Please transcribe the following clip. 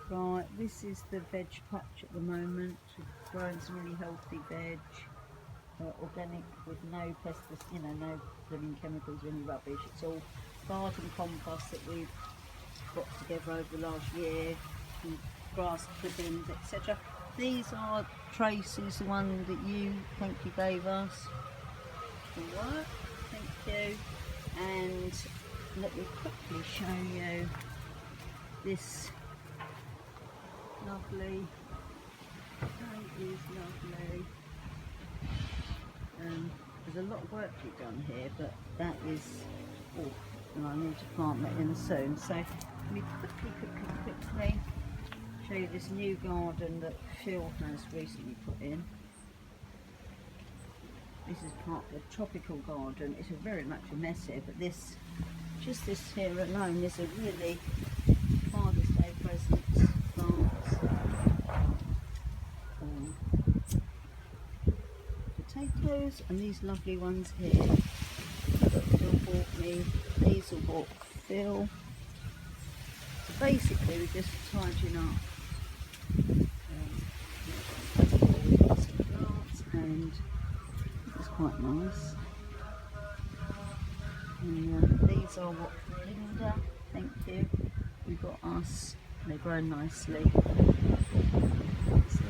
Right, this is the veg patch at the moment. We've grown some really healthy veg, organic with no pesticides, no living chemicals or any rubbish. It's all garden compost that we've got together over the last year, and grass clippings, etc. These are Tracy's, the one that you gave us for work. Thank you. And let me quickly show you this lovely. It is lovely. There's a lot of work to be done here, but that is. Oh, and I need to plant that in soon. So let me quickly show you this new garden that Phil has recently put in. This is part of the tropical garden. It's very much a mess here, but this here alone is a really Father's Day present. Plants, potatoes, and these lovely ones here that Phil bought me. These were bought Phil. So basically we're just tidying up plants, and it's quite nice. And these are what Linda, thank you, we got us. They grow nicely. So,